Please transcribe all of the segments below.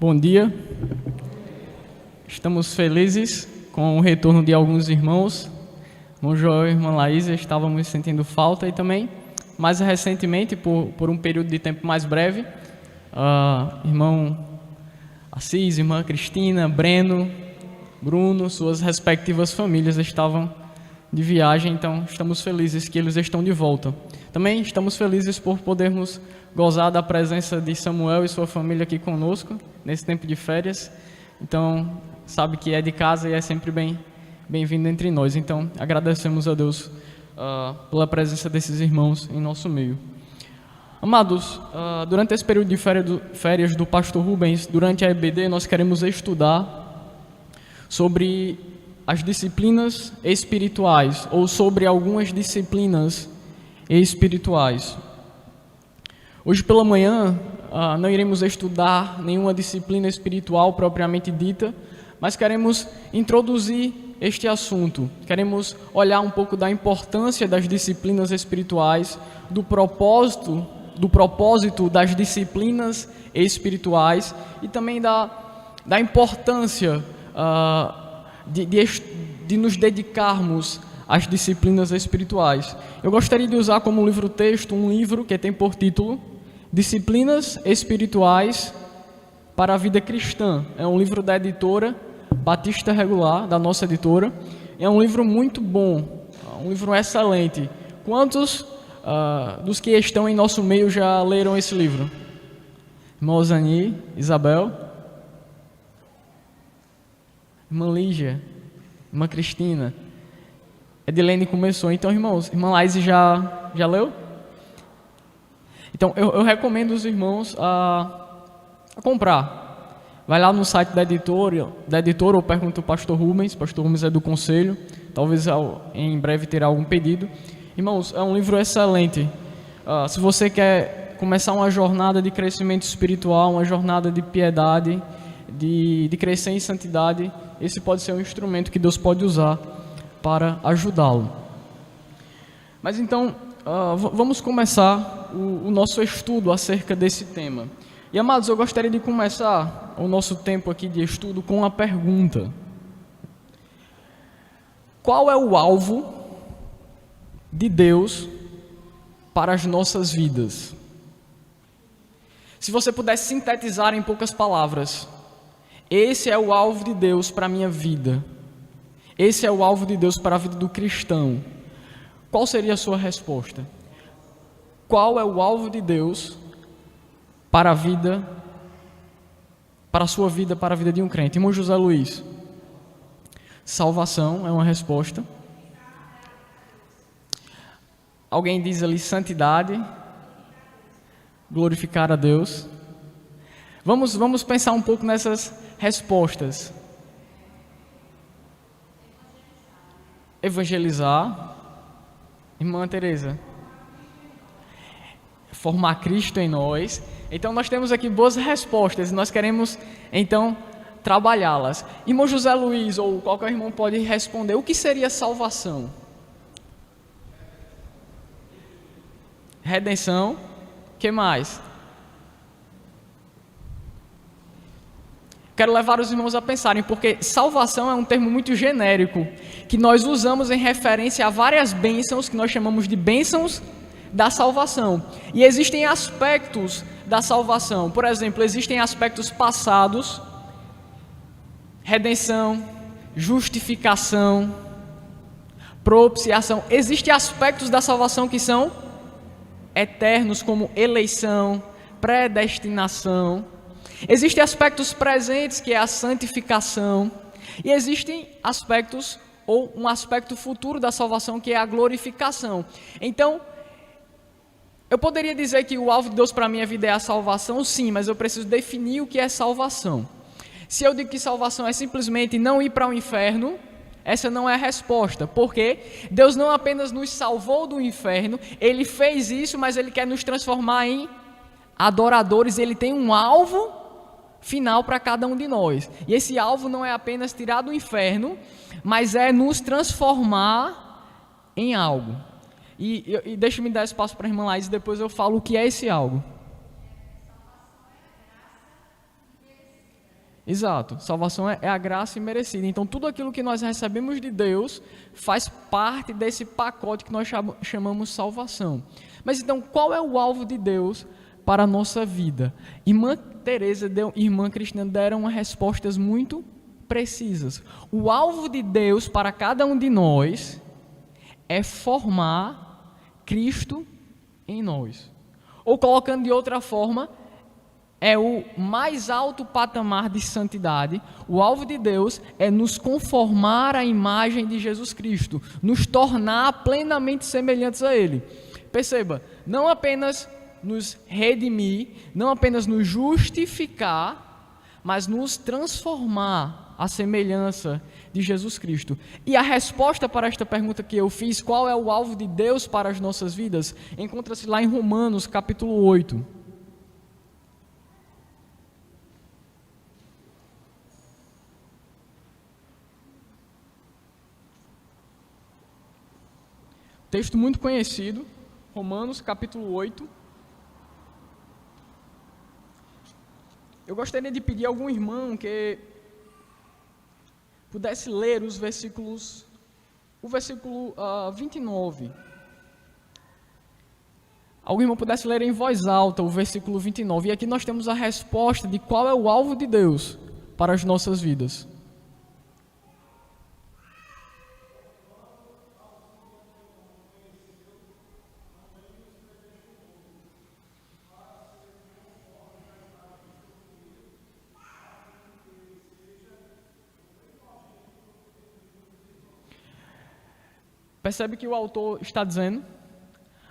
Bom dia. Estamos felizes com o retorno de alguns irmãos. Irmão Joel e irmã Laísa estávamos sentindo falta e também, mais recentemente, por um período de tempo mais breve, irmão Assis, irmã Cristina, Breno, Bruno, suas respectivas famílias estavam de viagem, então estamos felizes que eles estão de volta. Também estamos felizes por podermos gozar da presença de Samuel e sua família aqui conosco, nesse tempo de férias. Então, sabe que é de casa e é sempre bem-vindo entre nós. Então, agradecemos a Deus pela presença desses irmãos em nosso meio. Amados, durante esse período de férias do pastor Rubens, durante a EBD, nós queremos estudar sobre as disciplinas espirituais, ou sobre algumas disciplinas espirituais. Hoje pela manhã, não iremos estudar nenhuma disciplina espiritual propriamente dita, mas queremos introduzir este assunto. Queremos olhar um pouco da importância das disciplinas espirituais, do propósito das disciplinas espirituais e também da importância de nos dedicarmos às disciplinas espirituais. Eu gostaria de usar como livro-texto um livro que tem por título Disciplinas Espirituais para a Vida Cristã. É um livro da editora Batista Regular, da nossa editora. É um livro muito bom, um livro excelente. Quantos dos que estão em nosso meio já leram esse livro? Irmã Osani, Isabel, irmã Lígia, irmã Cristina, Edilene começou. Então, irmãos, irmã Laís já leu? Então, eu recomendo os irmãos a comprar. Vai lá no site da editora ou pergunta ao pastor Rubens. Pastor Rubens é do conselho. Talvez em breve terá algum pedido. Irmãos, é um livro excelente. Se você quer começar uma jornada de crescimento espiritual, uma jornada de piedade, de crescer em santidade, esse pode ser um instrumento que Deus pode usar para ajudá-lo. Mas então, vamos começar o nosso estudo acerca desse tema. E, amados, eu gostaria de começar o nosso tempo aqui de estudo com uma pergunta. Qual é o alvo de Deus para as nossas vidas? Se você pudesse sintetizar em poucas palavras, esse é o alvo de Deus para a minha vida. Esse é o alvo de Deus para a vida do cristão. Qual seria a sua resposta? Qual é o alvo de Deus para a vida, para a sua vida, para a vida de um crente? Irmão José Luiz. Salvação é uma resposta. Alguém diz ali santidade, glorificar a Deus. Vamos pensar um pouco nessas respostas. Evangelizar. Irmã Teresa. Formar Cristo em nós. Então nós temos aqui boas respostas e nós queremos então trabalhá-las. Irmão José Luiz ou qualquer irmão pode responder: o que seria salvação? Redenção. O que mais? Quero levar os irmãos a pensarem, porque salvação é um termo muito genérico, que nós usamos em referência a várias bênçãos, que nós chamamos de bênçãos da salvação. E existem aspectos da salvação. Por exemplo, existem aspectos passados, redenção, justificação, propiciação. Existem aspectos da salvação que são eternos, como eleição, predestinação. Existem aspectos presentes, que é a santificação, e existem aspectos, ou um aspecto futuro da salvação, que é a glorificação. Então, eu poderia dizer que o alvo de Deus para a minha vida é a salvação, sim, mas eu preciso definir o que é salvação. Se eu digo que salvação é simplesmente não ir para o inferno, essa não é a resposta, porque Deus não apenas nos salvou do inferno, Ele fez isso, mas Ele quer nos transformar em adoradores. Ele tem um alvo final para cada um de nós, e esse alvo não é apenas tirar do inferno, mas é nos transformar em algo. E deixa-me dar espaço para a irmã Laís, e depois eu falo o que é esse algo. Exato, salvação é a graça imerecida. Então, tudo aquilo que nós recebemos de Deus faz parte desse pacote que nós chamamos salvação. Mas então, qual é o alvo de Deus para a nossa vida? Irmã Teresa e irmã Cristina deram respostas muito precisas. O alvo de Deus para cada um de nós é formar Cristo em nós. Ou colocando de outra forma, é o mais alto patamar de santidade. O alvo de Deus é nos conformar à imagem de Jesus Cristo, nos tornar plenamente semelhantes a Ele. Perceba, não apenas nos redimir, não apenas nos justificar, mas nos transformar à semelhança de Jesus Cristo. E a resposta para esta pergunta que eu fiz, qual é o alvo de Deus para as nossas vidas, encontra-se lá em Romanos, capítulo 8. Texto muito conhecido, Romanos, capítulo 8. Eu gostaria de pedir a algum irmão que pudesse ler os versículos, o versículo 29. Algum irmão pudesse ler em voz alta o versículo 29. E aqui nós temos a resposta de qual é o alvo de Deus para as nossas vidas. Percebe que o autor está dizendo: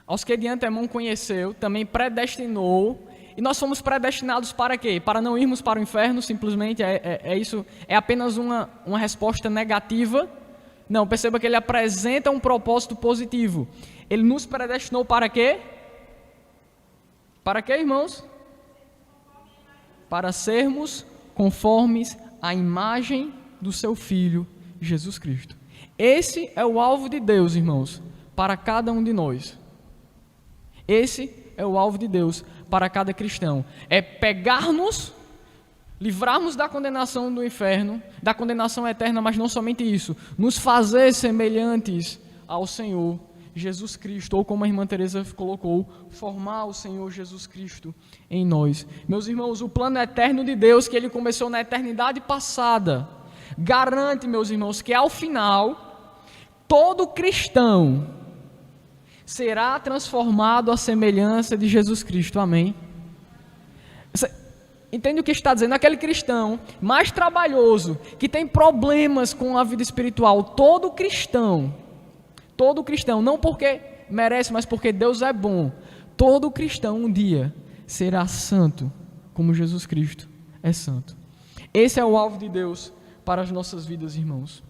aos que de antemão conheceu, também predestinou. E nós fomos predestinados para quê? Para não irmos para o inferno, simplesmente, isso, é apenas uma resposta negativa? Não, perceba que ele apresenta um propósito positivo. Ele nos predestinou para quê? Para quê, irmãos? Para sermos conformes à imagem do seu Filho, Jesus Cristo. Esse é o alvo de Deus, irmãos, para cada um de nós. Esse é o alvo de Deus para cada cristão. É pegar-nos, livrarmos da condenação do inferno, da condenação eterna, mas não somente isso, nos fazer semelhantes ao Senhor Jesus Cristo, ou como a irmã Teresa colocou, formar o Senhor Jesus Cristo em nós. Meus irmãos, o plano eterno de Deus, que Ele começou na eternidade passada, garante, meus irmãos, que ao final todo cristão será transformado à semelhança de Jesus Cristo. Amém? Você entende o que está dizendo? Aquele cristão mais trabalhoso, que tem problemas com a vida espiritual, todo cristão, não porque merece, mas porque Deus é bom, todo cristão um dia será santo, como Jesus Cristo é santo. Esse é o alvo de Deus para as nossas vidas, irmãos.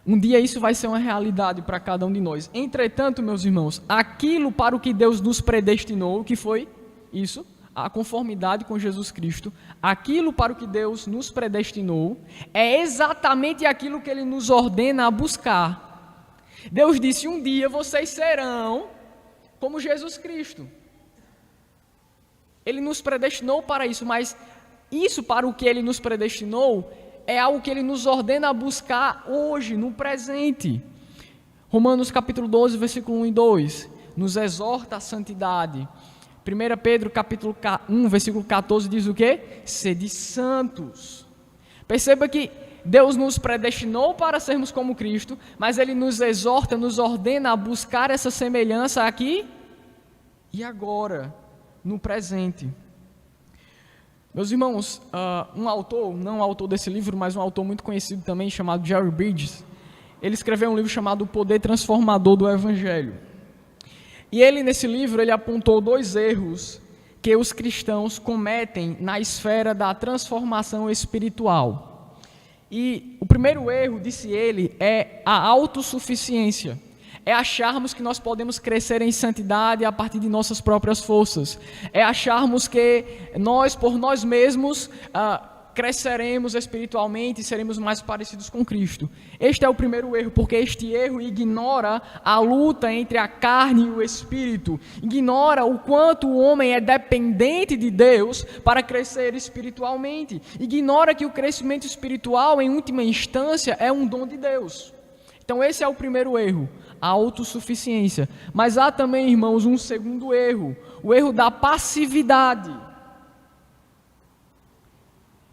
Um dia isso vai ser uma realidade para cada um de nós. Entretanto, meus irmãos, aquilo para o que Deus nos predestinou, que foi isso, a conformidade com Jesus Cristo, aquilo para o que Deus nos predestinou, é exatamente aquilo que Ele nos ordena a buscar. Deus disse: um dia vocês serão como Jesus Cristo. Ele nos predestinou para isso, mas isso para o que Ele nos predestinou é algo que Ele nos ordena a buscar hoje, no presente. Romanos capítulo 12, versículo 1 e 2, nos exorta à santidade. 1 Pedro capítulo 1, versículo 14 diz o quê? Sede santos. Perceba que Deus nos predestinou para sermos como Cristo, mas Ele nos exorta, nos ordena a buscar essa semelhança aqui e agora, no presente. Meus irmãos, um autor, não o autor desse livro, mas um autor muito conhecido também, chamado Jerry Bridges, ele escreveu um livro chamado O Poder Transformador do Evangelho. E ele, nesse livro, ele apontou 2 erros que os cristãos cometem na esfera da transformação espiritual. E o primeiro erro, disse ele, é a autossuficiência. É acharmos que nós podemos crescer em santidade a partir de nossas próprias forças. É acharmos que nós, por nós mesmos, cresceremos espiritualmente e seremos mais parecidos com Cristo. Este é o primeiro erro, porque este erro ignora a luta entre a carne e o espírito, ignora o quanto o homem é dependente de Deus para crescer espiritualmente, ignora que o crescimento espiritual, em última instância, é um dom de Deus. Então esse é o primeiro erro, a autossuficiência. Mas há também, irmãos, um segundo erro, o erro da passividade.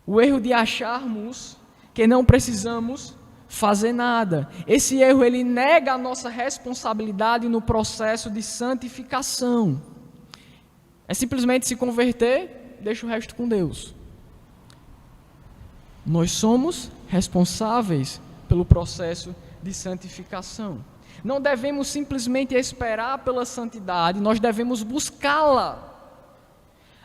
O erro de acharmos que não precisamos fazer nada. Esse erro, ele nega a nossa responsabilidade no processo de santificação. É simplesmente se converter, deixa o resto com Deus. Nós somos responsáveis pelo processo de santificação. Não devemos simplesmente esperar pela santidade, nós devemos buscá-la.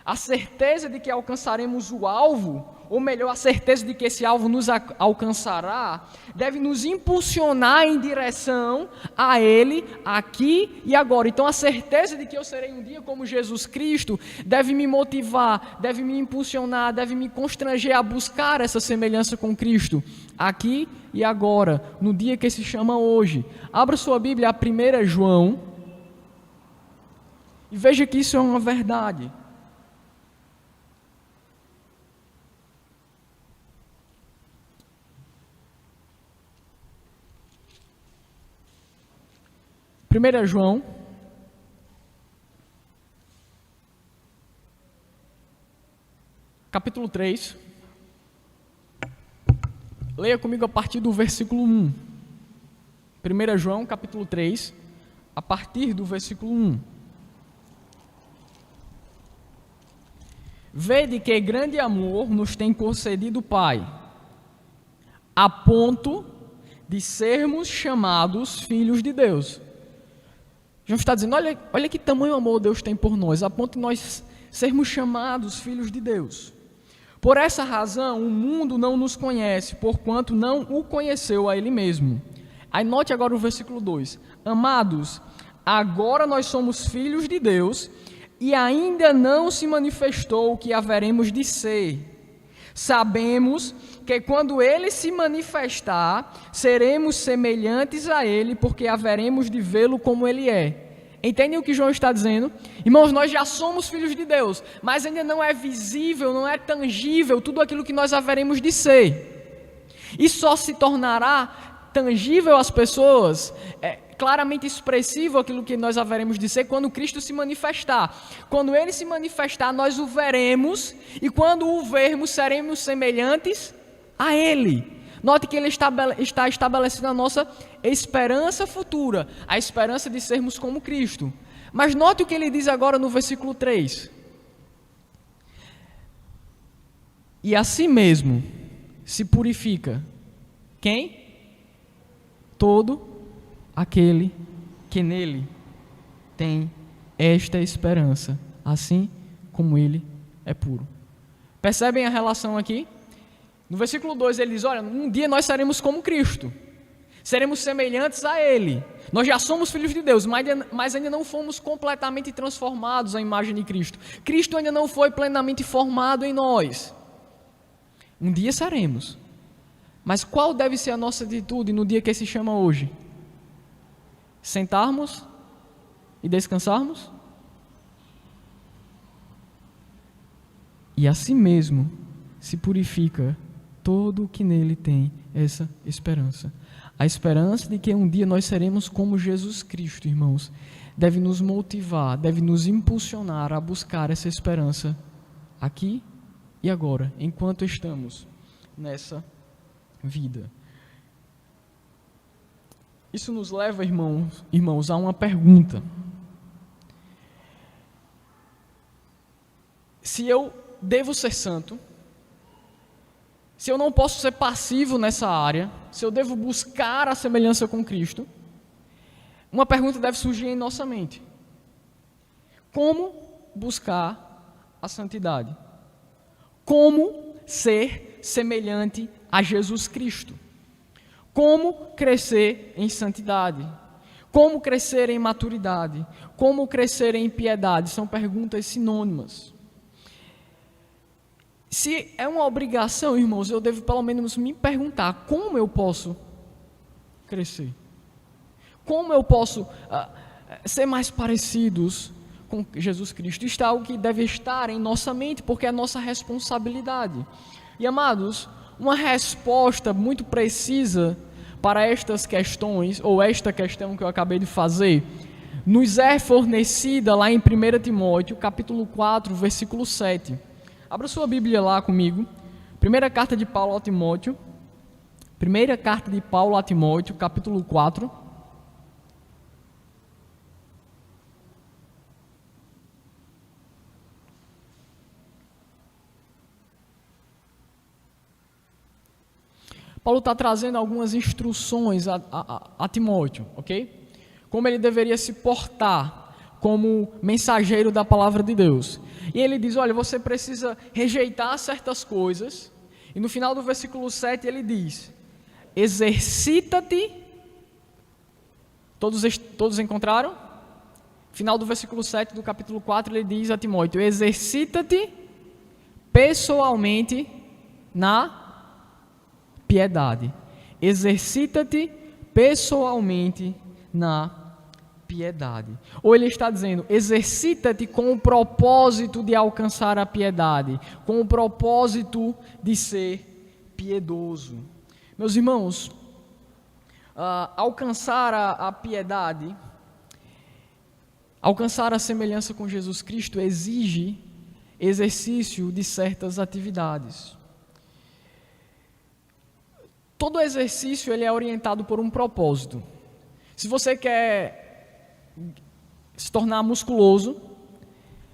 A certeza de que alcançaremos o alvo, ou melhor, a certeza de que esse alvo nos alcançará, deve nos impulsionar em direção a Ele, aqui e agora. Então, a certeza de que eu serei um dia como Jesus Cristo deve me motivar, deve me impulsionar, deve me constranger a buscar essa semelhança com Cristo, aqui e agora, no dia que se chama hoje. Abra sua Bíblia a 1 João e veja que isso é uma verdade. Primeira João, capítulo 3, leia comigo a partir do versículo 1. 1 João, capítulo 3, a partir do versículo 1. Vede que grande amor nos tem concedido o Pai, a ponto de sermos chamados filhos de Deus. João está dizendo, olha que tamanho amor Deus tem por nós, a ponto de nós sermos chamados filhos de Deus. Por essa razão, o mundo não nos conhece, porquanto não o conheceu a Ele mesmo. Aí note agora o versículo 2. Amados, agora nós somos filhos de Deus, e ainda não se manifestou o que haveremos de ser. Sabemos que quando Ele se manifestar, seremos semelhantes a Ele, porque haveremos de vê-lo como Ele é. Entendem o que João está dizendo? Irmãos, nós já somos filhos de Deus, mas ainda não é visível, não é tangível tudo aquilo que nós haveremos de ser. E só se tornará tangível às pessoas, claramente expressivo aquilo que nós haveremos de ser quando Cristo se manifestar. Quando Ele se manifestar, nós o veremos, e quando o vermos, seremos semelhantes a Ele. Note que Ele está estabelecendo a nossa esperança futura, a esperança de sermos como Cristo. Mas note o que Ele diz agora no versículo 3. E assim mesmo se purifica quem? Todo aquele que nele tem esta esperança, assim como Ele é puro. Percebem a relação aqui? No versículo 2 ele diz, olha, um dia nós seremos como Cristo, seremos semelhantes a Ele. Nós já somos filhos de Deus, mas ainda não fomos completamente transformados à imagem de Cristo. Cristo ainda não foi plenamente formado em nós. Um dia seremos. Mas qual deve ser a nossa atitude no dia que se chama hoje? Sentarmos e descansarmos? E assim mesmo se purifica todo o que nele tem essa esperança. A esperança de que um dia nós seremos como Jesus Cristo, irmãos, deve nos motivar, deve nos impulsionar a buscar essa esperança aqui e agora, enquanto estamos nessa vida. Isso nos leva, irmãos, a uma pergunta. Se eu devo ser santo, se eu não posso ser passivo nessa área, se eu devo buscar a semelhança com Cristo, uma pergunta deve surgir em nossa mente. Como buscar a santidade? Como ser semelhante a Jesus Cristo? Como crescer em santidade? Como crescer em maturidade? Como crescer em piedade? São perguntas sinônimas. Se é uma obrigação, irmãos, eu devo pelo menos me perguntar como eu posso crescer. Como eu posso ser mais parecidos com Jesus Cristo? Isto é algo que deve estar em nossa mente, porque é nossa responsabilidade. E, amados, uma resposta muito precisa para estas questões, ou esta questão que eu acabei de fazer, nos é fornecida lá em 1 Timóteo, capítulo 4, versículo 7. Abra sua Bíblia lá comigo. Primeira carta de Paulo a Timóteo. Primeira carta de Paulo a Timóteo, capítulo 4. Paulo está trazendo algumas instruções a Timóteo, ok? Como ele deveria se portar como mensageiro da palavra de Deus. E ele diz, olha, você precisa rejeitar certas coisas. E no final do versículo 7 ele diz, exercita-te. Todos encontraram? Final do versículo 7 do capítulo 4 ele diz a Timóteo, exercita-te pessoalmente na piedade. Exercita-te pessoalmente na piedade. Ou ele está dizendo, exercita-te com o propósito de alcançar a piedade, com o propósito de ser piedoso. Meus irmãos, alcançar a piedade, alcançar a semelhança com Jesus Cristo exige exercício de certas atividades. Todo exercício ele é orientado por um propósito. Se você quer se tornar musculoso,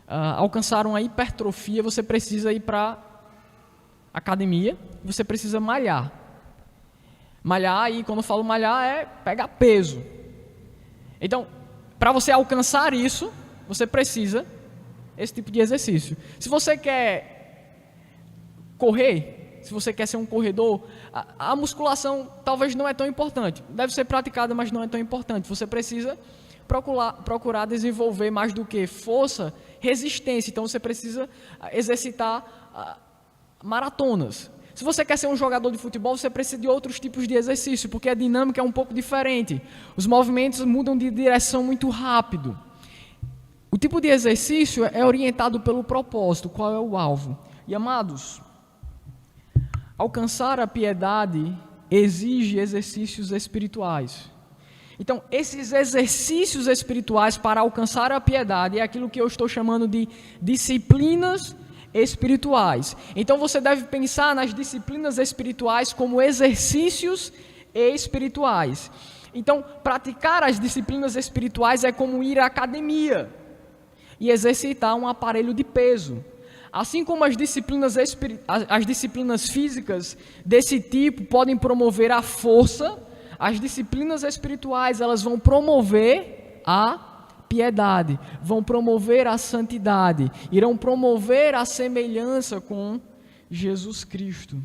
alcançar uma hipertrofia, você precisa ir para academia, você precisa malhar. Malhar, e quando eu falo malhar, é pegar peso. Então, para você alcançar isso, você precisa esse tipo de exercício. Se você quer correr, se você quer ser um corredor, a musculação talvez não é tão importante. Deve ser praticada, mas não é tão importante. Você precisa procurar desenvolver mais do que força, resistência. Então você precisa exercitar maratonas. Se você quer ser um jogador de futebol, você precisa de outros tipos de exercício, porque a dinâmica é um pouco diferente. Os movimentos mudam de direção muito rápido. O tipo de exercício é orientado pelo propósito, qual é o alvo. E amados, alcançar a piedade exige exercícios espirituais. Então, esses exercícios espirituais para alcançar a piedade é aquilo que eu estou chamando de disciplinas espirituais. Então, você deve pensar nas disciplinas espirituais como exercícios espirituais. Então, praticar as disciplinas espirituais é como ir à academia e exercitar um aparelho de peso. Assim como as disciplinas físicas desse tipo podem promover a força, as disciplinas espirituais, elas vão promover a piedade, vão promover a santidade, irão promover a semelhança com Jesus Cristo.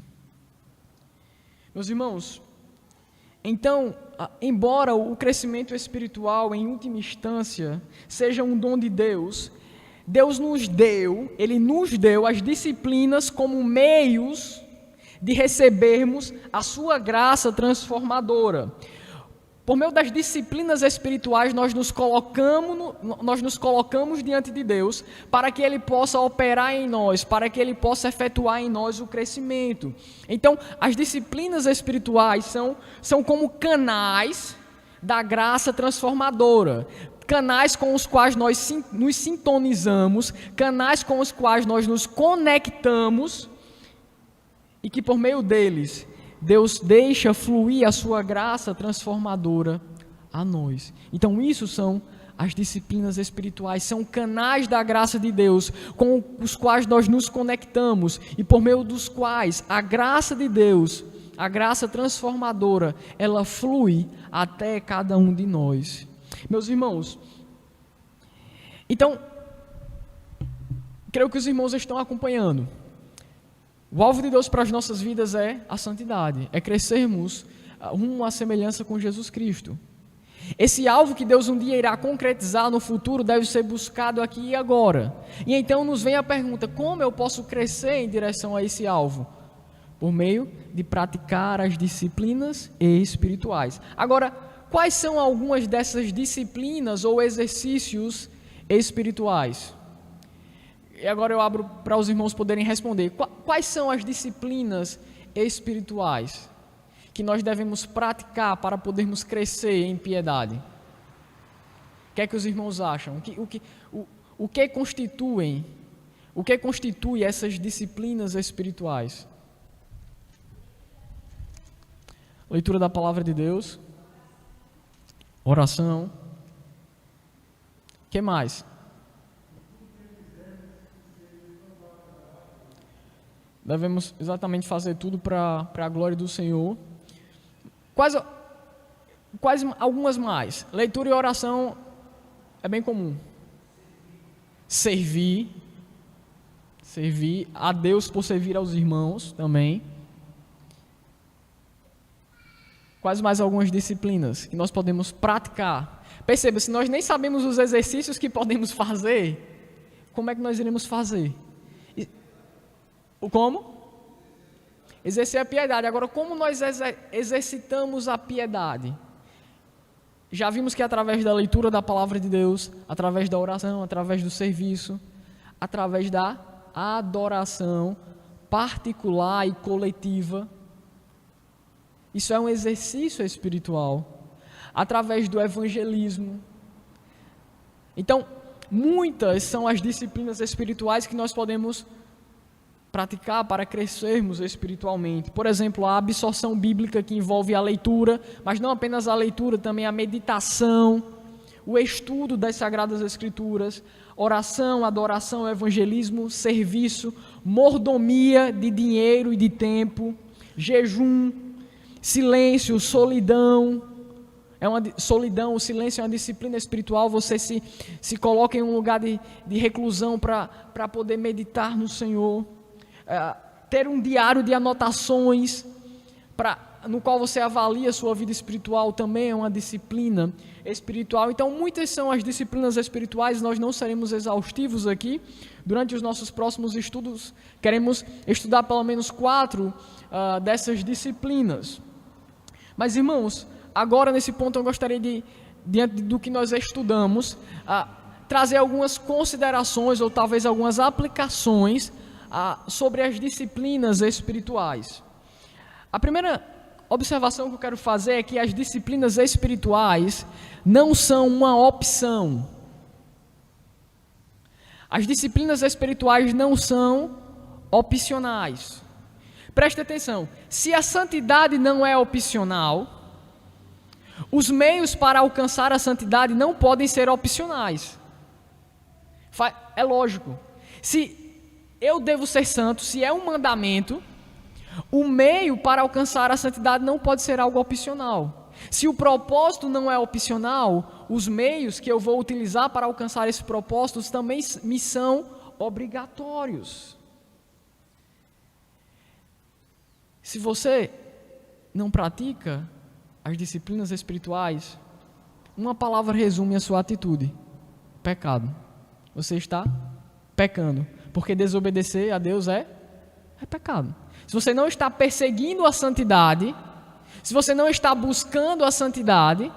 Meus irmãos, então, embora o crescimento espiritual, em última instância, seja um dom de Deus, Ele nos deu as disciplinas como meios de recebermos a sua graça transformadora. Por meio das disciplinas espirituais, nós nos colocamos diante de Deus para que Ele possa operar em nós, para que Ele possa efetuar em nós o crescimento. Então, as disciplinas espirituais são como canais da graça transformadora, canais com os quais nós nos sintonizamos, canais com os quais nós nos conectamos, e que por meio deles, Deus deixa fluir a sua graça transformadora a nós. Então isso são as disciplinas espirituais, são canais da graça de Deus, com os quais nós nos conectamos, e por meio dos quais a graça de Deus, a graça transformadora, ela flui até cada um de nós. Meus irmãos, então, creio que os irmãos estão acompanhando. O alvo de Deus para as nossas vidas é a santidade, é crescermos rumo à semelhança com Jesus Cristo. Esse alvo que Deus um dia irá concretizar no futuro deve ser buscado aqui e agora. E então nos vem a pergunta: como eu posso crescer em direção a esse alvo? Por meio de praticar as disciplinas espirituais. Agora, quais são algumas dessas disciplinas ou exercícios espirituais? E agora eu abro para os irmãos poderem responder. Quais são as disciplinas espirituais que nós devemos praticar para podermos crescer em piedade? O que é que os irmãos acham? O que constitui essas disciplinas espirituais? Leitura da palavra de Deus, oração. O que mais? Devemos exatamente fazer tudo para a glória do Senhor. Quais algumas mais? Leitura e oração é bem comum. Servir a Deus por servir aos irmãos também. Quais mais algumas disciplinas que nós podemos praticar? Perceba, se nós nem sabemos os exercícios que podemos fazer, como é que nós iremos fazer? Como? Exercer a piedade. Agora, como nós exercitamos a piedade? Já vimos que através da leitura da palavra de Deus, através da oração, através do serviço, através da adoração particular e coletiva. Isso é um exercício espiritual. Através do evangelismo. Então, muitas são as disciplinas espirituais que nós podemos praticar para crescermos espiritualmente. Por exemplo, a absorção bíblica, que envolve a leitura, mas não apenas a leitura, também a meditação, o estudo das Sagradas Escrituras, oração, adoração, evangelismo, serviço, mordomia de dinheiro e de tempo, jejum, silêncio, solidão. Solidão, o silêncio é uma disciplina espiritual. Você se coloca em um lugar de reclusão para poder meditar no Senhor. Ter um diário de anotações no qual você avalia a sua vida espiritual também é uma disciplina espiritual. Então, muitas são as disciplinas espirituais. Nós não seremos exaustivos aqui. Durante os nossos próximos estudos, queremos estudar pelo menos 4 dessas disciplinas. Mas, irmãos, agora nesse ponto eu gostaria de, diante do que nós estudamos, trazer algumas considerações ou talvez algumas aplicações sobre as disciplinas espirituais. A primeira observação que eu quero fazer é que as disciplinas espirituais não são uma opção. As disciplinas espirituais não são opcionais. Preste atenção, se a santidade não é opcional, os meios para alcançar a santidade não podem ser opcionais. É lógico. Se eu devo ser santo, se é um mandamento, o meio para alcançar a santidade não pode ser algo opcional. Se o propósito não é opcional, os meios que eu vou utilizar para alcançar esse propósito também me são obrigatórios. Se você não pratica as disciplinas espirituais, uma palavra resume a sua atitude: pecado. Você está pecando, porque desobedecer a Deus é pecado. Se você não está perseguindo a santidade, se você não está buscando a santidade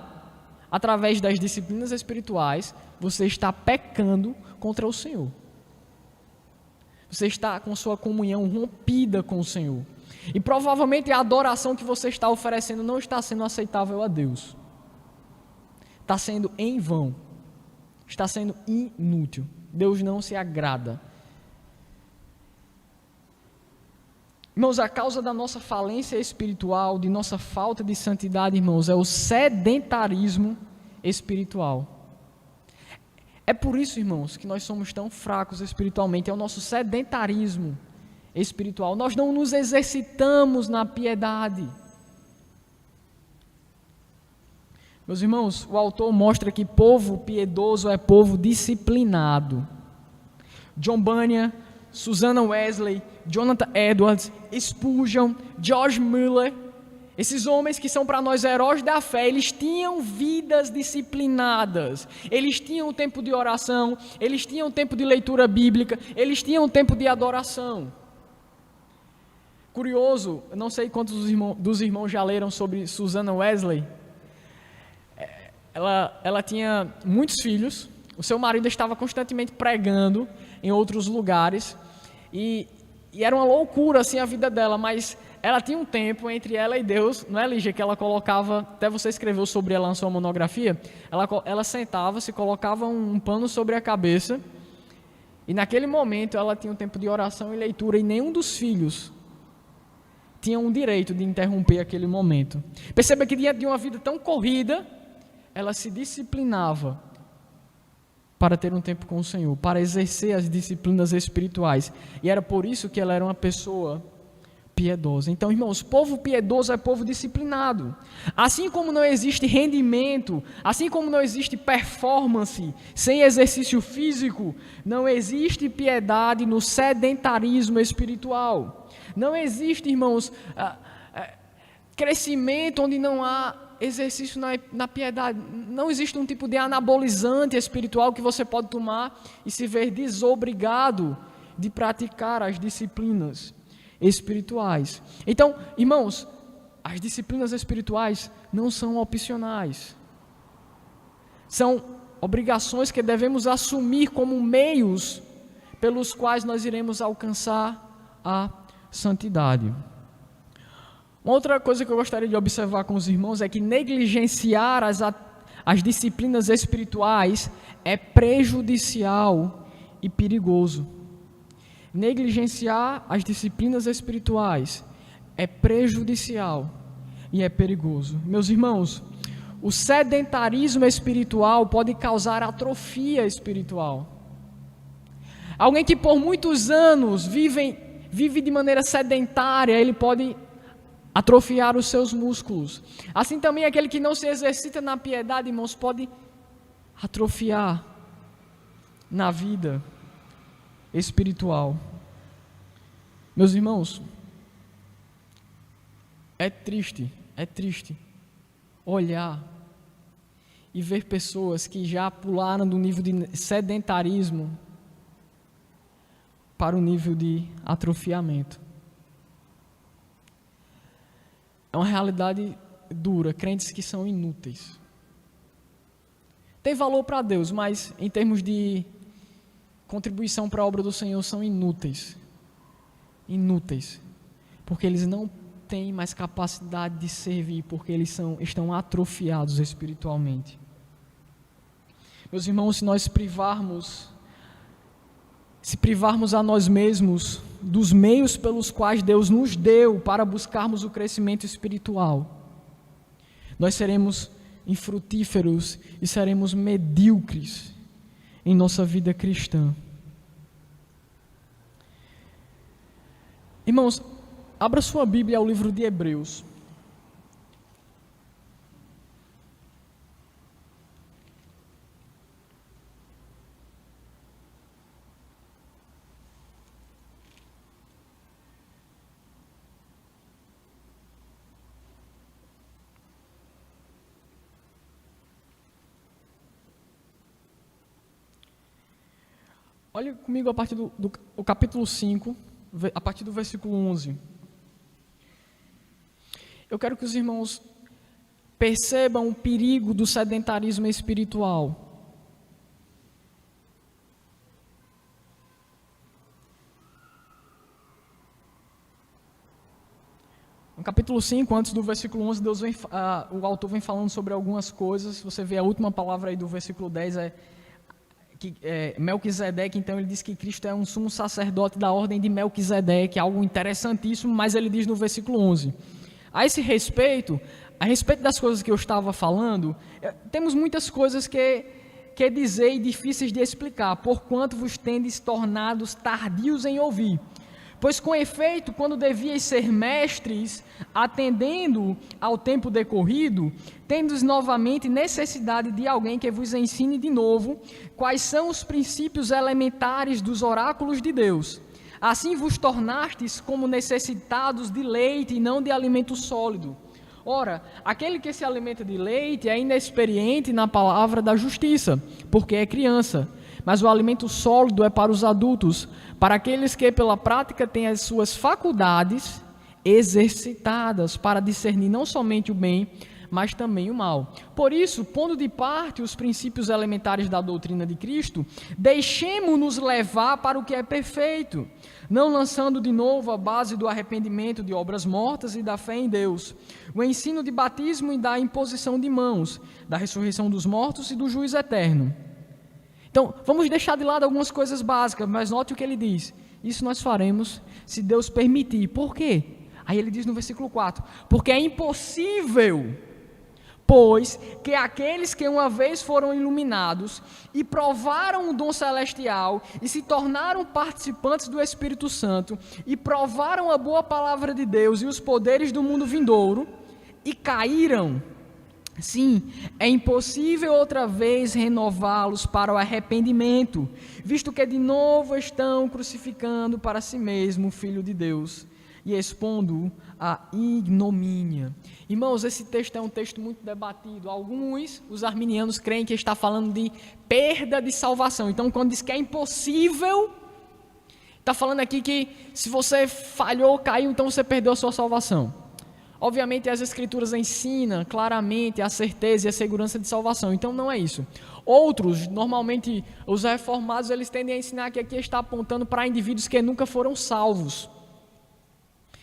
através das disciplinas espirituais, você está pecando contra o Senhor. Você está com sua comunhão rompida com o Senhor. E provavelmente a adoração que você está oferecendo não está sendo aceitável a Deus. Está sendo em vão. Está sendo inútil. Deus não se agrada. Irmãos, a causa da nossa falência espiritual, de nossa falta de santidade, irmãos, é o sedentarismo espiritual. É por isso, irmãos, que nós somos tão fracos espiritualmente. É o nosso sedentarismo espiritual. Nós não nos exercitamos na piedade. Meus irmãos, o autor mostra que povo piedoso é povo disciplinado. John Bunyan, Susanna Wesley, Jonathan Edwards, Spurgeon, George Mueller, Esses homens que são para nós heróis da fé, eles tinham vidas disciplinadas, eles tinham tempo de oração, eles tinham tempo de leitura bíblica, eles tinham tempo de adoração. Curioso, eu não sei quantos dos irmãos já leram sobre Susanna Wesley. Ela tinha muitos filhos, o seu marido estava constantemente pregando em outros lugares, e era uma loucura assim a vida dela, mas ela tinha um tempo entre ela e Deus, não é, Lígia, que ela colocava, até você escreveu sobre ela na sua monografia, ela sentava, se colocava um pano sobre a cabeça, e naquele momento ela tinha um tempo de oração e leitura, e nenhum dos filhos tinha um direito de interromper aquele momento. Perceba que diante de uma vida tão corrida, ela se disciplinava para ter um tempo com o Senhor, para exercer as disciplinas espirituais, e era por isso que ela era uma pessoa piedosa. Então, irmãos, povo piedoso é povo disciplinado. Assim como não existe rendimento, assim como não existe performance sem exercício físico, não existe piedade no sedentarismo espiritual. Não existe, irmãos, crescimento onde não há exercício na piedade. Não existe um tipo de anabolizante espiritual que você pode tomar e se ver desobrigado de praticar as disciplinas espirituais. Então, irmãos, as disciplinas espirituais não são opcionais. São obrigações que devemos assumir como meios pelos quais nós iremos alcançar a santidade. Uma outra coisa que eu gostaria de observar com os irmãos é que negligenciar as disciplinas espirituais é prejudicial e perigoso. Negligenciar as disciplinas espirituais é prejudicial e é perigoso. Meus irmãos, o sedentarismo espiritual pode causar atrofia espiritual. Alguém que por muitos anos vive de maneira sedentária, ele pode atrofiar os seus músculos. Assim também aquele que não se exercita na piedade, irmãos, pode atrofiar na vida espiritual. Meus irmãos, é triste olhar e ver pessoas que já pularam do nível de sedentarismo para o nível de atrofiamento. É uma realidade dura, crentes que são inúteis. Tem valor para Deus, mas em termos de contribuição para a obra do Senhor são inúteis. Inúteis. Porque eles não têm mais capacidade de servir, porque eles estão atrofiados espiritualmente. Meus irmãos, se nós privarmos a nós mesmos dos meios pelos quais Deus nos deu para buscarmos o crescimento espiritual, nós seremos infrutíferos e seremos medíocres em nossa vida cristã. Irmãos, abra sua Bíblia ao livro de Hebreus. Olhe comigo a partir do capítulo 5, a partir do versículo 11. Eu quero que os irmãos percebam o perigo do sedentarismo espiritual. No capítulo 5, antes do versículo 11, o autor vem falando sobre algumas coisas. Se você vê a última palavra aí do versículo 10, Melquisedeque, então ele diz que Cristo é um sumo sacerdote da ordem de Melquisedeque, algo interessantíssimo, mas ele diz no versículo 11, a respeito das coisas que eu estava falando, temos muitas coisas que dizer e difíceis de explicar, porquanto vos tendes tornados tardios em ouvir. Pois com efeito, quando devíeis ser mestres, atendendo ao tempo decorrido, tendes novamente necessidade de alguém que vos ensine de novo quais são os princípios elementares dos oráculos de Deus. Assim vos tornastes como necessitados de leite e não de alimento sólido. Ora, aquele que se alimenta de leite é inexperiente na palavra da justiça, porque é criança. Mas o alimento sólido é para os adultos, para aqueles que pela prática têm as suas faculdades exercitadas para discernir não somente o bem, mas também o mal. Por isso, pondo de parte os princípios elementares da doutrina de Cristo, deixemo-nos levar para o que é perfeito, não lançando de novo a base do arrependimento de obras mortas e da fé em Deus, o ensino de batismo e da imposição de mãos, da ressurreição dos mortos e do juízo eterno. Então, vamos deixar de lado algumas coisas básicas, mas note o que ele diz. Isso nós faremos se Deus permitir. Por quê? Aí ele diz no versículo 4, porque é impossível, pois que aqueles que uma vez foram iluminados e provaram o dom celestial e se tornaram participantes do Espírito Santo e provaram a boa palavra de Deus e os poderes do mundo vindouro e caíram, sim, é impossível outra vez renová-los para o arrependimento, visto que de novo estão crucificando para si mesmo o Filho de Deus e expondo-o à ignomínia. Irmãos, esse texto é um texto muito debatido. Alguns, os arminianos, creem que está falando de perda de salvação. Então, quando diz que é impossível, está falando aqui que se você falhou, caiu, então você perdeu a sua salvação. Obviamente, as Escrituras ensinam claramente a certeza e a segurança de salvação. Então, não é isso. Outros, normalmente, os reformados, eles tendem a ensinar que aqui está apontando para indivíduos que nunca foram salvos.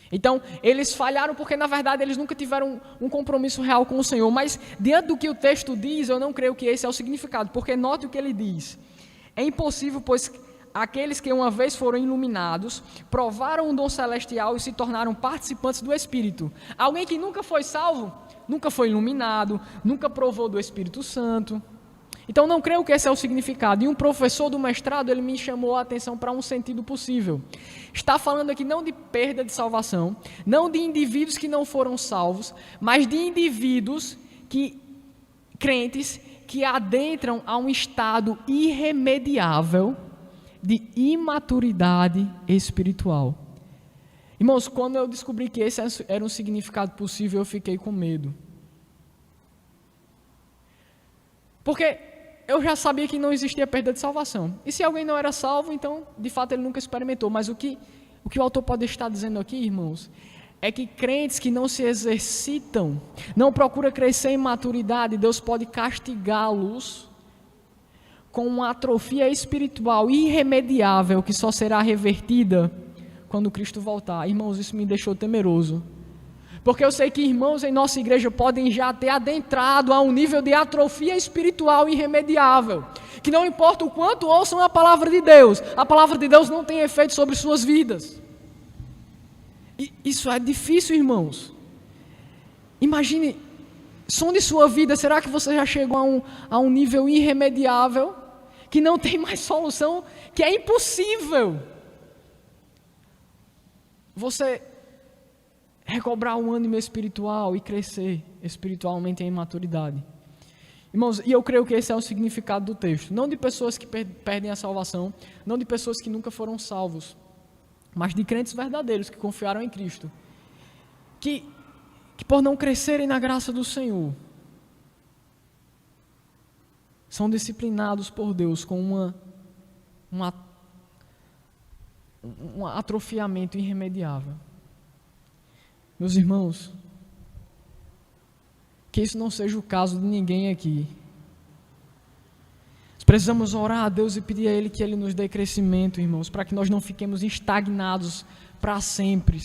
Então, eles falharam porque, na verdade, eles nunca tiveram um compromisso real com o Senhor. Mas, diante do que o texto diz, eu não creio que esse é o significado. Porque note o que ele diz. É impossível, pois aqueles que uma vez foram iluminados, provaram o dom celestial e se tornaram participantes do Espírito. Alguém que nunca foi salvo, nunca foi iluminado, nunca provou do Espírito Santo. Então, não creio que esse é o significado. E um professor do mestrado, ele me chamou a atenção para um sentido possível. Está falando aqui não de perda de salvação, não de indivíduos que não foram salvos, mas de indivíduos crentes, que adentram a um estado irremediável de imaturidade espiritual. Irmãos, quando eu descobri que esse era um significado possível, eu fiquei com medo. Porque eu já sabia que não existia perda de salvação. E se alguém não era salvo, então, de fato, ele nunca experimentou. Mas o que o autor pode estar dizendo aqui, irmãos, é que crentes que não se exercitam, não procuram crescer em maturidade, Deus pode castigá-los com uma atrofia espiritual irremediável que só será revertida quando Cristo voltar. Irmãos, isso me deixou temeroso. Porque eu sei que irmãos em nossa igreja podem já ter adentrado a um nível de atrofia espiritual irremediável. Que não importa o quanto ouçam a palavra de Deus, a palavra de Deus não tem efeito sobre suas vidas. E isso é difícil, irmãos. Imagine, sonde sua vida, será que você já chegou a um nível irremediável, que não tem mais solução, que é impossível você recobrar um ânimo espiritual e crescer espiritualmente em maturidade? Irmãos, e eu creio que esse é o significado do texto, não de pessoas que perdem a salvação, não de pessoas que nunca foram salvos, mas de crentes verdadeiros que confiaram em Cristo, que por não crescerem na graça do Senhor, são disciplinados por Deus com um atrofiamento irremediável. Meus irmãos, que isso não seja o caso de ninguém aqui. Nós precisamos orar a Deus e pedir a Ele que Ele nos dê crescimento, irmãos, para que nós não fiquemos estagnados para sempre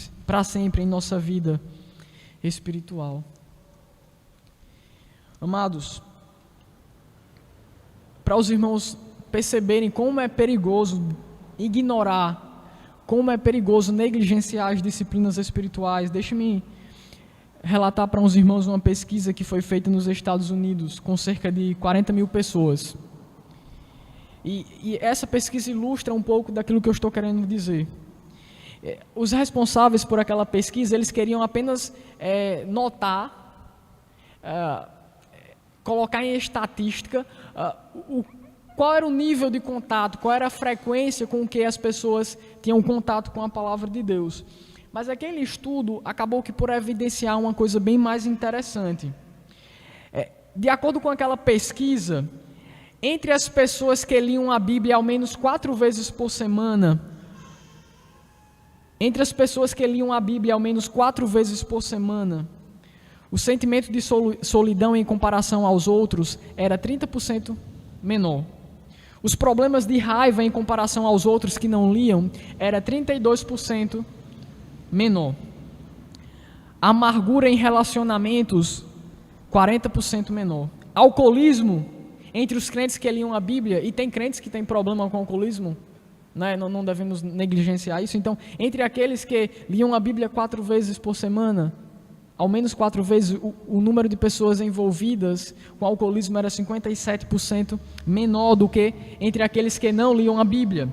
em nossa vida espiritual. Amados, para os irmãos perceberem como é perigoso ignorar, como é perigoso negligenciar as disciplinas espirituais, deixe-me relatar para uns irmãos uma pesquisa que foi feita nos Estados Unidos com cerca de 40 mil pessoas. E essa pesquisa ilustra um pouco daquilo que eu estou querendo dizer. Os responsáveis por aquela pesquisa, eles queriam apenas notar, colocar em estatística qual era o nível de contato, qual era a frequência com que as pessoas tinham contato com a palavra de Deus. Mas aquele estudo acabou que por evidenciar uma coisa bem mais interessante. De acordo com aquela pesquisa, entre as pessoas que liam a Bíblia ao menos 4 vezes por semana, o sentimento de solidão em comparação aos outros era 30% menor. Os problemas de raiva em comparação aos outros que não liam era 32% menor. A amargura em relacionamentos, 40% menor. Alcoolismo, entre os crentes que liam a Bíblia, e tem crentes que têm problema com alcoolismo, né? Não devemos negligenciar isso. Então, entre aqueles que liam a Bíblia 4 vezes por semana, ao menos 4 vezes, o número de pessoas envolvidas com alcoolismo era 57% menor do que entre aqueles que não liam a Bíblia.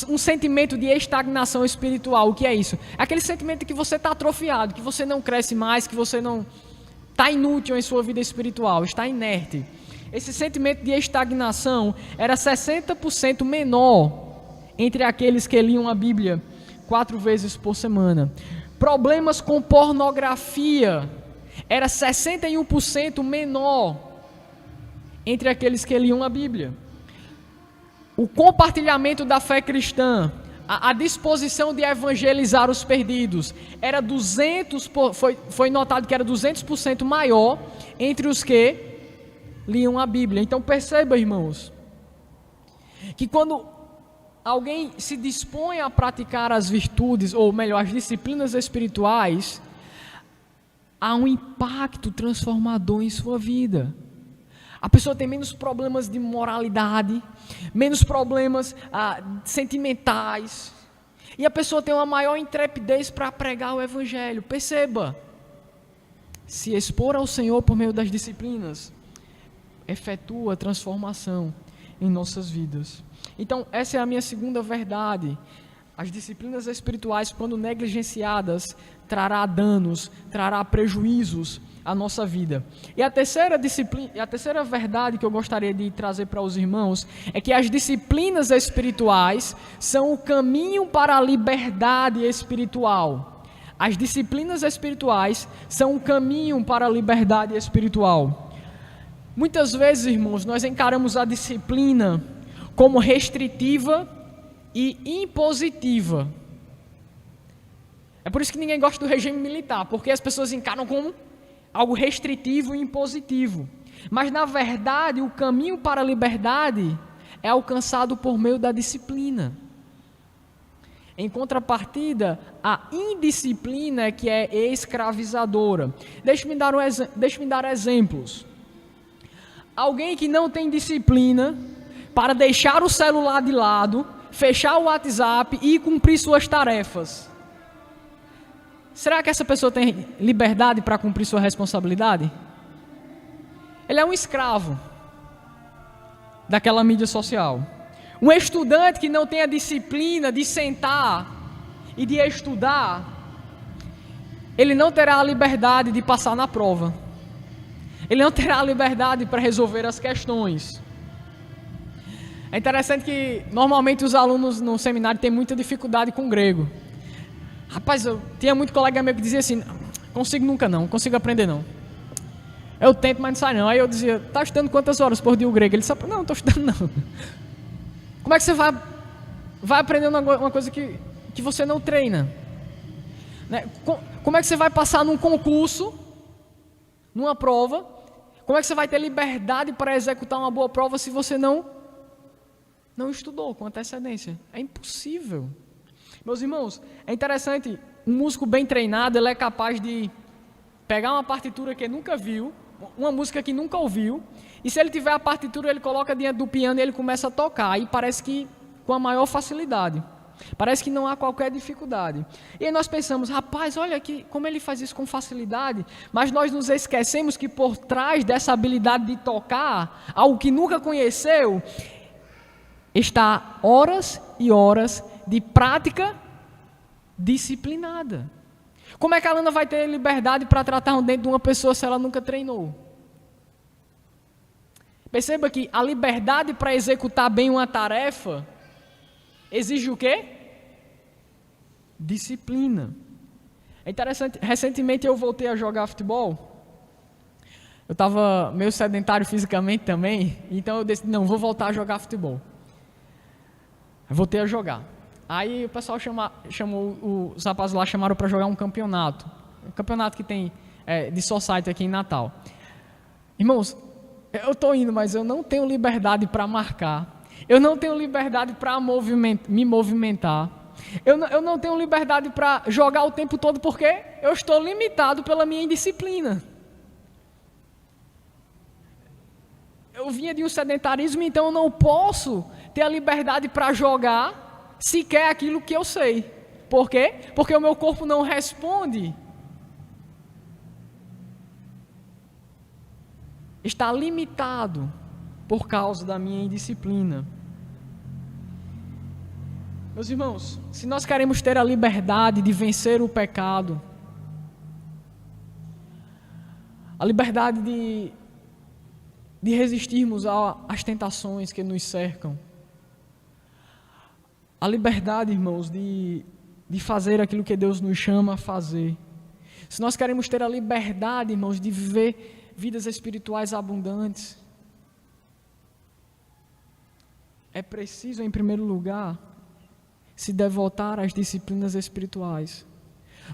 Um sentimento de estagnação espiritual, o que é isso? É aquele sentimento de que você está atrofiado, que você não cresce mais, que você não está inútil em sua vida espiritual, está inerte. Esse sentimento de estagnação era 60% menor entre aqueles que liam a Bíblia 4 vezes por semana. Problemas com pornografia era 61% menor entre aqueles que liam a Bíblia. O compartilhamento da fé cristã, a disposição de evangelizar os perdidos, era foi notado que era 200% maior entre os que liam a Bíblia. Então perceba, irmãos, que quando alguém se dispõe a praticar as virtudes, ou melhor, as disciplinas espirituais, há um impacto transformador em sua vida. A pessoa tem menos problemas de moralidade, menos problemas sentimentais, e a pessoa tem uma maior intrepidez para pregar o Evangelho. Perceba, se expor ao Senhor por meio das disciplinas, efetua transformação em nossas vidas. Então, essa é a minha segunda verdade. As disciplinas espirituais, quando negligenciadas, trará danos, trará prejuízos à nossa vida. E a terceira verdade que eu gostaria de trazer para os irmãos é que as disciplinas espirituais são o caminho para a liberdade espiritual. As disciplinas espirituais são o caminho para a liberdade espiritual. Muitas vezes, irmãos, nós encaramos a disciplina como restritiva e impositiva. É por isso que ninguém gosta do regime militar, porque as pessoas encaram como algo restritivo e impositivo. Mas, na verdade, o caminho para a liberdade é alcançado por meio da disciplina. Em contrapartida, a indisciplina é que é escravizadora. Deixe-me dar exemplos. Alguém que não tem disciplina para deixar o celular de lado, fechar o WhatsApp e cumprir suas tarefas. Será que essa pessoa tem liberdade para cumprir sua responsabilidade? Ele é um escravo daquela mídia social. Um estudante que não tem a disciplina de sentar e de estudar, ele não terá a liberdade de passar na prova. Ele não terá a liberdade para resolver as questões. É interessante que normalmente os alunos no seminário têm muita dificuldade com grego. Rapaz, eu tinha muito colega meu que dizia assim: consigo nunca não, consigo aprender não. Eu tento, mas não sai não. Aí eu dizia: tá estudando quantas horas por dia o grego? Ele disse: não, não estou estudando não. Como é que você vai aprender uma coisa que você não treina? Né? Como é que você vai passar num concurso, numa prova? Como é que você vai ter liberdade para executar uma boa prova se você não estudou com antecedência? É impossível. Meus irmãos, é interessante, um músico bem treinado, ele é capaz de pegar uma partitura que nunca viu, uma música que nunca ouviu, e se ele tiver a partitura, ele coloca diante do piano e ele começa a tocar, e parece que com a maior facilidade, parece que não há qualquer dificuldade. E aí nós pensamos: rapaz, olha aqui como ele faz isso com facilidade, mas nós nos esquecemos que por trás dessa habilidade de tocar, algo que nunca conheceu, está horas e horas de prática disciplinada. Como é que a Lana vai ter liberdade para tratar um dente de uma pessoa se ela nunca treinou? Perceba que a liberdade para executar bem uma tarefa exige o quê? Disciplina. É interessante, recentemente eu voltei a jogar futebol. Eu estava meio sedentário fisicamente também, então eu decidi, não, vou voltar a jogar futebol. Eu voltei a jogar. Aí o pessoal chamou, os rapazes lá chamaram para jogar um campeonato. Um campeonato que tem de society aqui em Natal. Irmãos, eu estou indo, mas eu não tenho liberdade para marcar. Eu não tenho liberdade para me movimentar. Eu não tenho liberdade para jogar o tempo todo porque eu estou limitado pela minha indisciplina. Eu vinha de um sedentarismo, então eu não posso ter a liberdade para jogar sequer aquilo que eu sei. Por quê? Porque o meu corpo não responde. Está limitado por causa da minha indisciplina. Meus irmãos, se nós queremos ter a liberdade de vencer o pecado, a liberdade de resistirmos às tentações que nos cercam, a liberdade, irmãos, de fazer aquilo que Deus nos chama a fazer, se nós queremos ter a liberdade, irmãos, de viver vidas espirituais abundantes, é preciso, em primeiro lugar, se devotar às disciplinas espirituais.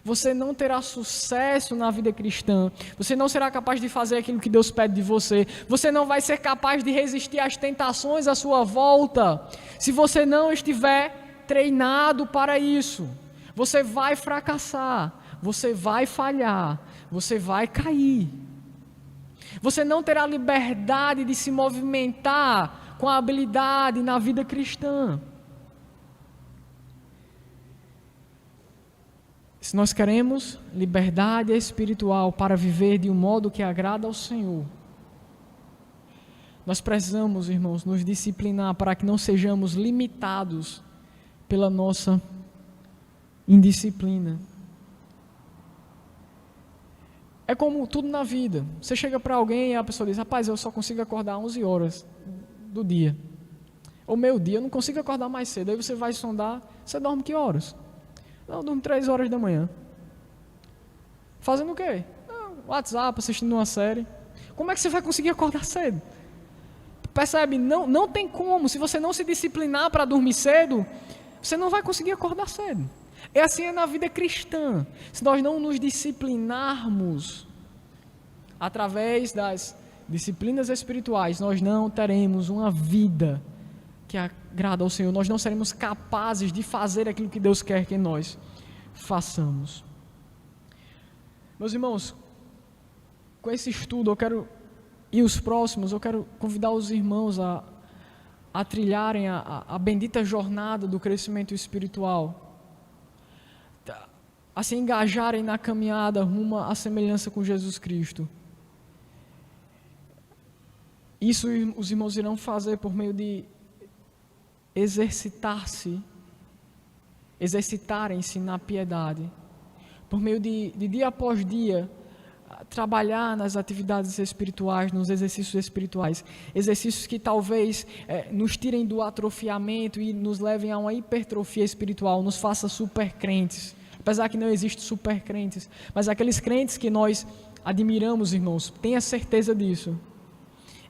Você não terá sucesso na vida cristã, você não será capaz de fazer aquilo que Deus pede de você, você não vai ser capaz de resistir às tentações à sua volta, se você não estiver treinado para isso. Você vai fracassar, você vai falhar, você vai cair. Você não terá liberdade de se movimentar com a habilidade na vida cristã. Se nós queremos liberdade espiritual para viver de um modo que agrada ao Senhor, nós precisamos, irmãos, nos disciplinar para que não sejamos limitados pela nossa indisciplina. É como tudo na vida. Você chega para alguém e a pessoa diz: rapaz, eu só consigo acordar 11 horas do dia. Ou meio-dia, eu não consigo acordar mais cedo. Aí você vai sondar, você dorme que horas? Não, eu durmo 3 horas da manhã. Fazendo o quê? WhatsApp, assistindo uma série. Como é que você vai conseguir acordar cedo? Percebe? Não tem como. Se você não se disciplinar para dormir cedo, você não vai conseguir acordar cedo. É assim na vida cristã. Se nós não nos disciplinarmos através das disciplinas espirituais, nós não teremos uma vida que agrada ao Senhor. Nós não seremos capazes de fazer aquilo que Deus quer que nós façamos. Meus irmãos, com esse estudo e os próximos, eu quero convidar os irmãos a trilharem a bendita jornada do crescimento espiritual, a se engajarem na caminhada rumo à semelhança com Jesus Cristo. Isso os irmãos irão fazer por meio de exercitarem-se na piedade, por meio de dia após dia, trabalhar nas atividades espirituais, nos exercícios espirituais, exercícios que talvez nos tirem do atrofiamento e nos levem a uma hipertrofia espiritual, nos faça super crentes, apesar que não existe super crentes, mas aqueles crentes que nós admiramos, irmãos, tenha certeza disso,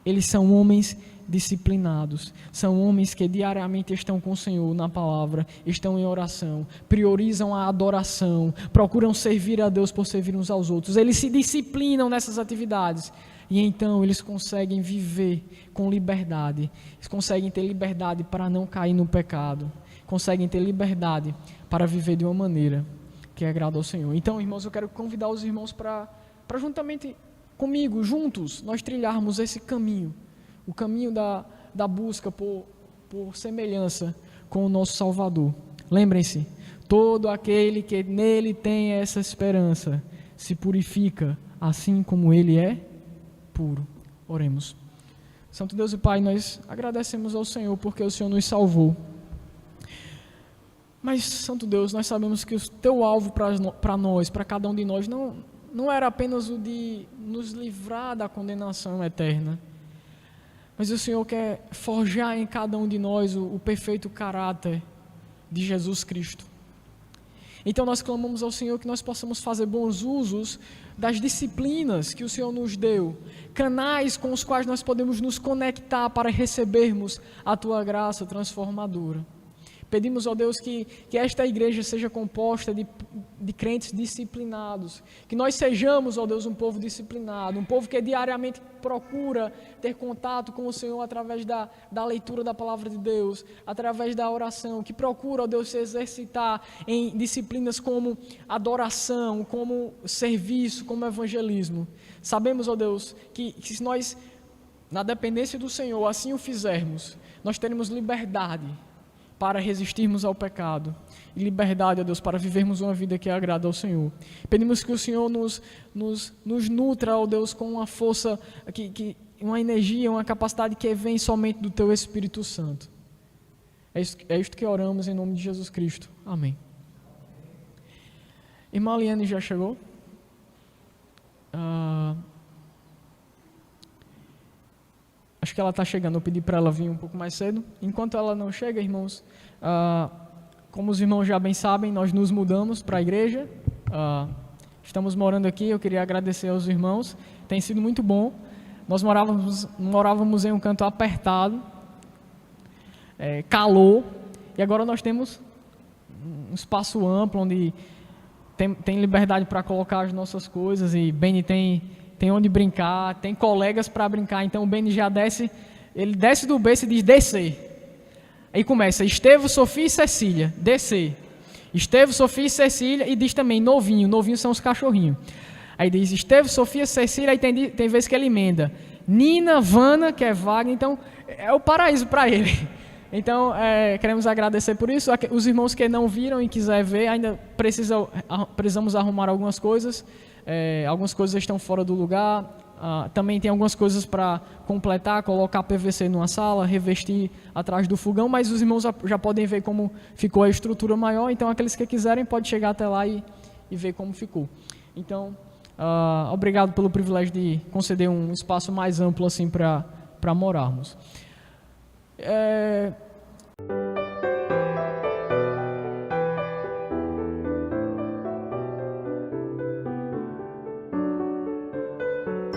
eles são homens disciplinados, são homens que diariamente estão com o Senhor na palavra, estão em oração, priorizam a adoração, procuram servir a Deus por servir uns aos outros, eles se disciplinam nessas atividades, e então eles conseguem viver com liberdade, eles conseguem ter liberdade para não cair no pecado, conseguem ter liberdade para viver de uma maneira que agrada ao Senhor. Então, irmãos, eu quero convidar os irmãos para juntamente comigo, juntos, nós trilharmos esse caminho, o caminho da busca por semelhança com o nosso Salvador. Lembrem-se, todo aquele que nele tem essa esperança se purifica, assim como ele é puro. Oremos. Santo Deus e Pai, nós agradecemos ao Senhor porque o Senhor nos salvou. Mas, Santo Deus, nós sabemos que o teu alvo para nós, para cada um de nós, não era apenas o de nos livrar da condenação eterna, mas o Senhor quer forjar em cada um de nós o perfeito caráter de Jesus Cristo. Então nós clamamos ao Senhor que nós possamos fazer bons usos das disciplinas que o Senhor nos deu, canais com os quais nós podemos nos conectar para recebermos a Tua graça transformadora. Pedimos, ó Deus, que esta igreja seja composta de crentes disciplinados, que nós sejamos, ó Deus, um povo disciplinado, um povo que diariamente procura ter contato com o Senhor através da leitura da palavra de Deus, através da oração, que procura, ó Deus, se exercitar em disciplinas como adoração, como serviço, como evangelismo. Sabemos, ó Deus, que se nós, na dependência do Senhor, assim o fizermos, nós teremos liberdade para resistirmos ao pecado, e liberdade, ó Deus, para vivermos uma vida que agrada ao Senhor. Pedimos que o Senhor nos nutra, ó Deus, com uma força, uma energia, uma capacidade que vem somente do Teu Espírito Santo. É isto que oramos em nome de Jesus Cristo. Amém. Irmã Liane já chegou? Acho que ela está chegando, eu pedi para ela vir um pouco mais cedo. Enquanto ela não chega, irmãos, como os irmãos já bem sabem, nós nos mudamos para a igreja. Estamos morando aqui, eu queria agradecer aos irmãos, tem sido muito bom. Nós morávamos em um canto apertado, calor, e agora nós temos um espaço amplo, onde tem liberdade para colocar as nossas coisas, e Beni tem onde brincar, tem colegas para brincar. Então o Beni já desce, ele desce do berço e diz descer. Aí começa Estevão, Sofia e Cecília, descer. Estevão, Sofia e Cecília, e diz também novinho, novinho são os cachorrinhos. Aí diz Estevão, Sofia, Cecília, aí tem vezes que ele emenda Nina, Vana, que é Wagner, então é o paraíso para ele. Então queremos agradecer por isso. Os irmãos que não viram e quiserem ver, ainda precisamos arrumar algumas coisas. Algumas coisas estão fora do lugar, também tem algumas coisas para completar, colocar PVC numa sala, revestir atrás do fogão, mas os irmãos já podem ver como ficou a estrutura maior, então aqueles que quiserem podem chegar até lá e ver como ficou. Então, obrigado pelo privilégio de conceder um espaço mais amplo assim para morarmos.